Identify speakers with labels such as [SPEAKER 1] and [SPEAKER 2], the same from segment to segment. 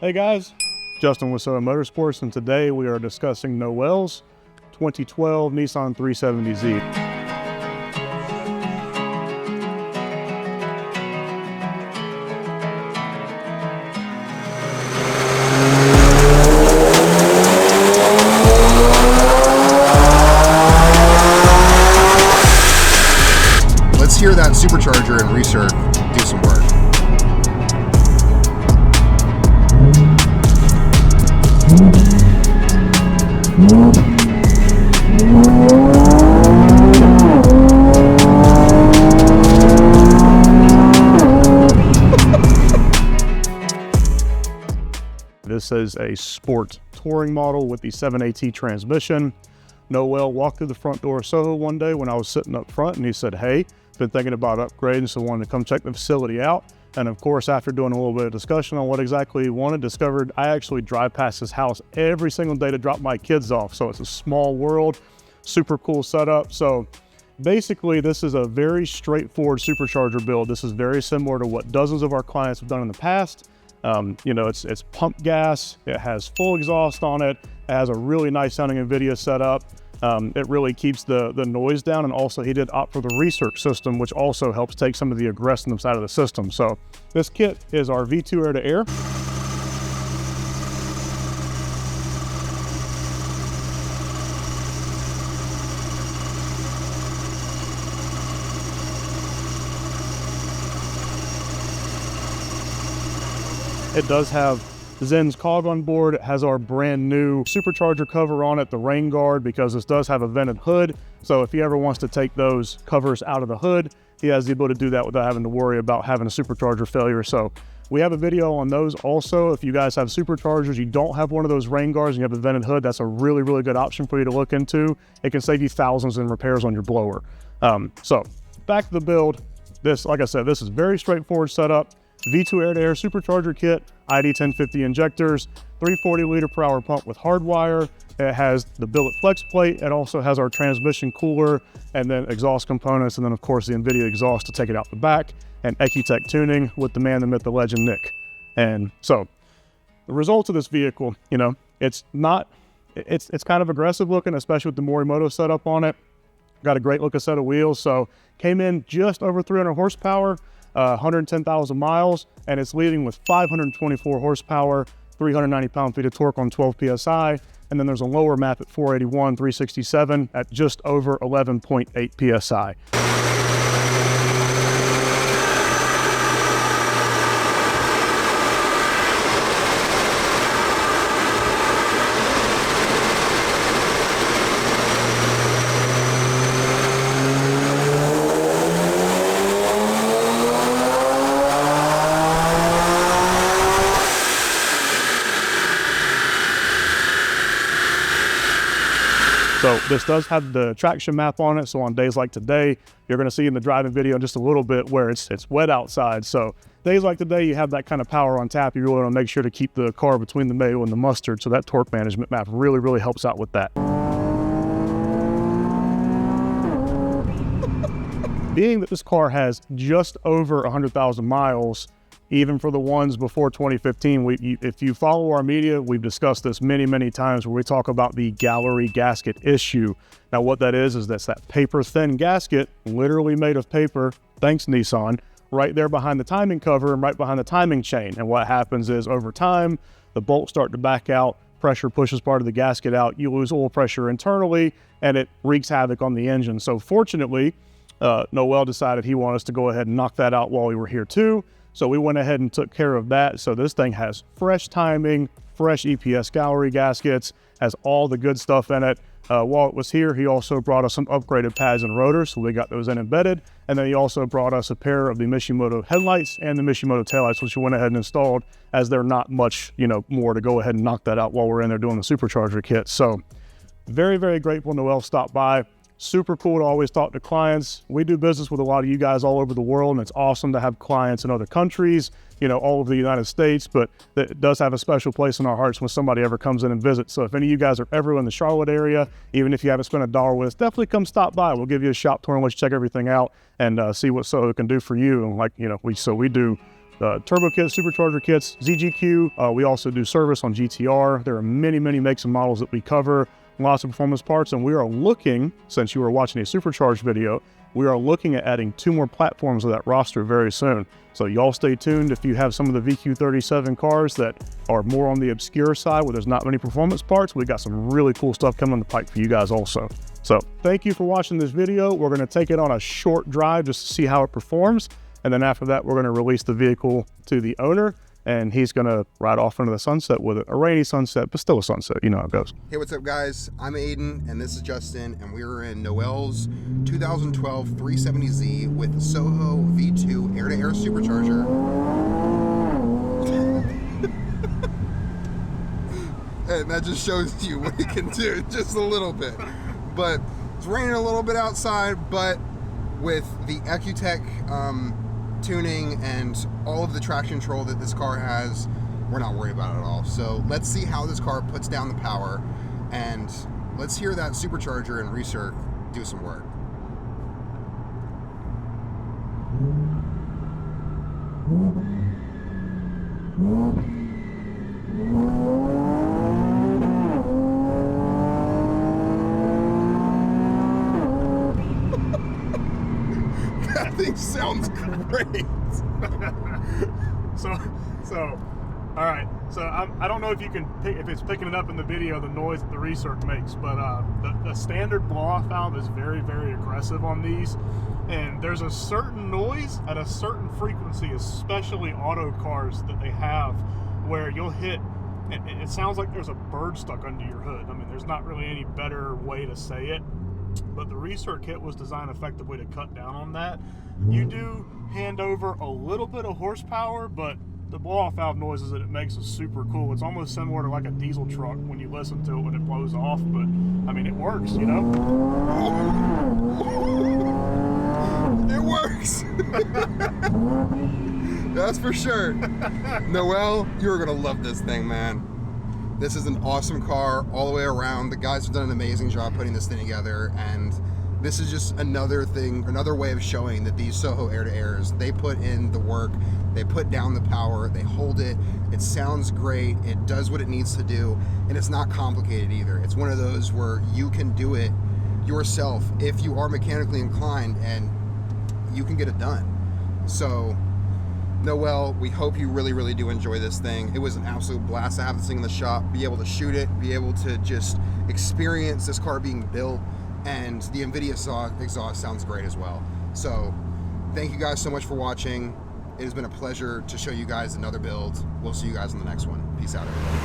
[SPEAKER 1] Hey guys, Justin with SOHOMotorsports, and today we are discussing Noel's 2012 Nissan 370Z.
[SPEAKER 2] Let's hear that supercharger and recirc do some work.
[SPEAKER 1] This is a sport touring model with the 7AT transmission. Noel walked through the front door of Soho one day when I was sitting up front, and he said, "Hey, been thinking about upgrading, so wanted to come check the facility out." And of course, after doing a little bit of discussion on what exactly he wanted, discovered I actually drive past his house every single day to drop my kids off. So it's a small world, super cool setup. So basically, this is a very straightforward supercharger build. This is very similar to what dozens of our clients have done in the past. You know, it's pump gas, it has full exhaust on it, it has a really nice sounding NVIDIA setup. It really keeps the noise down, and also he did opt for the recirc system, which also helps take some of the aggressiveness out of the system. So this kit is our V2 air-to-air. It does have Zen's cog on board. It has our brand new supercharger cover on it, the rain guard, because this does have a vented hood. So if he ever wants to take those covers out of the hood, he has the ability to do that without having to worry about having a supercharger failure. So we have a video on those also. If you guys have superchargers, you don't have one of those rain guards and you have a vented hood, that's a really, really good option for you to look into. It can save you thousands in repairs on your blower. So back to the build. This, like I said, this is very straightforward setup. V2 air-to-air supercharger kit, ID 1050 injectors, 340 liter per hour pump with hardwire. It has the billet flex plate. It also has our transmission cooler, and then exhaust components, and then of course the NVIDIA exhaust to take it out the back, and EcuTech tuning with the man, the myth, the legend, Nick. And so the results of this vehicle, you know, it's kind of aggressive looking, especially with the Morimoto setup on it. Got a great looking set of wheels. So came in just over 300 horsepower. 110,000 miles, and it's leading with 524 horsepower, 390 pound-feet of torque on 12 PSI, and then there's a lower map at 481, 367 at just over 11.8 PSI. So this does have the traction map on it. So on days like today, you're gonna see in the driving video in just a little bit where it's wet outside. So days like today, you have that kind of power on tap. You really wanna make sure to keep the car between the mayo and the mustard. So that torque management map really, really helps out with that. Being that this car has just over 100,000 miles, even for the ones before 2015, if you follow our media, we've discussed this many, many times where we talk about the gallery gasket issue. Now what that is that's that paper thin gasket, literally made of paper, thanks Nissan, right there behind the timing cover and right behind the timing chain. And what happens is over time, the bolts start to back out, pressure pushes part of the gasket out, you lose oil pressure internally, and it wreaks havoc on the engine. So fortunately, Noel decided he wanted us to go ahead and knock that out while we were here too. So we went ahead and took care of that. So this thing has fresh timing, fresh EPS gallery gaskets, has all the good stuff in it. While it was here, he also brought us some upgraded pads and rotors, so we got those in embedded. And then he also brought us a pair of the Mishimoto headlights and the Mishimoto taillights, which we went ahead and installed, as they're not much, you know, more to go ahead and knock that out while we're in there doing the supercharger kit. So very, very grateful Noel stopped by. Super cool to always talk to clients. We do business with a lot of you guys all over the world, and it's awesome to have clients in other countries, you know, all over the United States, but it does have a special place in our hearts when somebody ever comes in and visits. So if any of you guys are ever in the Charlotte area, even if you haven't spent $1 with us, definitely come stop by. We'll give you a shop tour and let you check everything out and see what Soho can do for you. And like, you know, we do turbo kits, supercharger kits, ZGQ. We also do service on GTR. There are many, many makes and models that we cover, lots of performance parts, and we are looking, since you are watching a supercharged video, we are looking at adding 2 more platforms to that roster very soon. So y'all stay tuned. If you have some of the VQ37 cars that are more on the obscure side where there's not many performance parts, we got some really cool stuff coming in the pipe for you guys also. So thank you for watching this video. We're gonna take it on a short drive just to see how it performs. And then after that, we're gonna release the vehicle to the owner, and he's gonna ride off into the sunset with it. A rainy sunset, but still a sunset, you know how it goes.
[SPEAKER 2] Hey, what's up guys? I'm Aiden and this is Justin, and we're in Noel's 2012 370Z with Soho V2 air-to-air supercharger. And that just shows you what it can do, just a little bit. But it's raining a little bit outside, but with the Ecutech tuning and all of the traction control that this car has, we're not worried about it at all. So let's see how this car puts down the power, and let's hear that supercharger and recirc do some work. That thing sounds great.
[SPEAKER 1] All right. So I don't know if you can pick, if it's picking it up in the video, the noise that the recirc makes, but the standard blow-off valve is very, very aggressive on these, and there's a certain noise at a certain frequency, especially auto cars that they have, where you'll hit. It sounds like there's a bird stuck under your hood. I mean, there's not really any better way to say it. But the recirc kit was designed effectively to cut down on that. You do hand over a little bit of horsepower, but the blow-off valve noises that it makes is super cool. It's almost similar to like a diesel truck when you listen to it when it blows off, but I mean, it works, you know?
[SPEAKER 2] It works. That's for sure. Noel, you're gonna love this thing, man. This is an awesome car all the way around. The guys have done an amazing job putting this thing together, and this is just another thing, another way of showing that these Soho air-to-airs, they put in the work, they put down the power, they hold it, it sounds great, it does what it needs to do, and it's not complicated either. It's one of those where you can do it yourself if you are mechanically inclined, and you can get it done. So Noel, we hope you really, really do enjoy this thing. It was an absolute blast to have this thing in the shop, be able to shoot it, be able to just experience this car being built, and the NVIDIA exhaust sounds great as well. So thank you guys so much for watching. It has been a pleasure to show you guys another build. We'll see you guys in the next one. Peace out, everybody.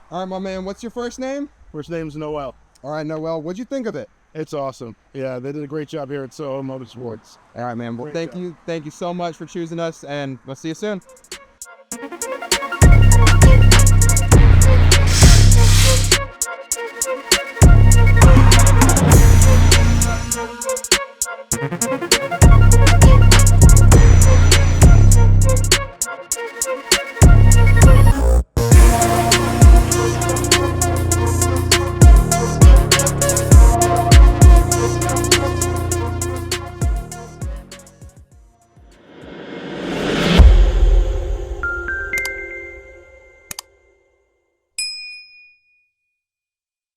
[SPEAKER 2] All right, my man, what's your first name?
[SPEAKER 3] First name's Noel.
[SPEAKER 2] All right, Noel, what'd you think of it?
[SPEAKER 3] It's awesome. Yeah, they did a great job here at SOHOMotorsports.
[SPEAKER 2] All right, man. Well, thank you so much for choosing us, and we'll see you soon.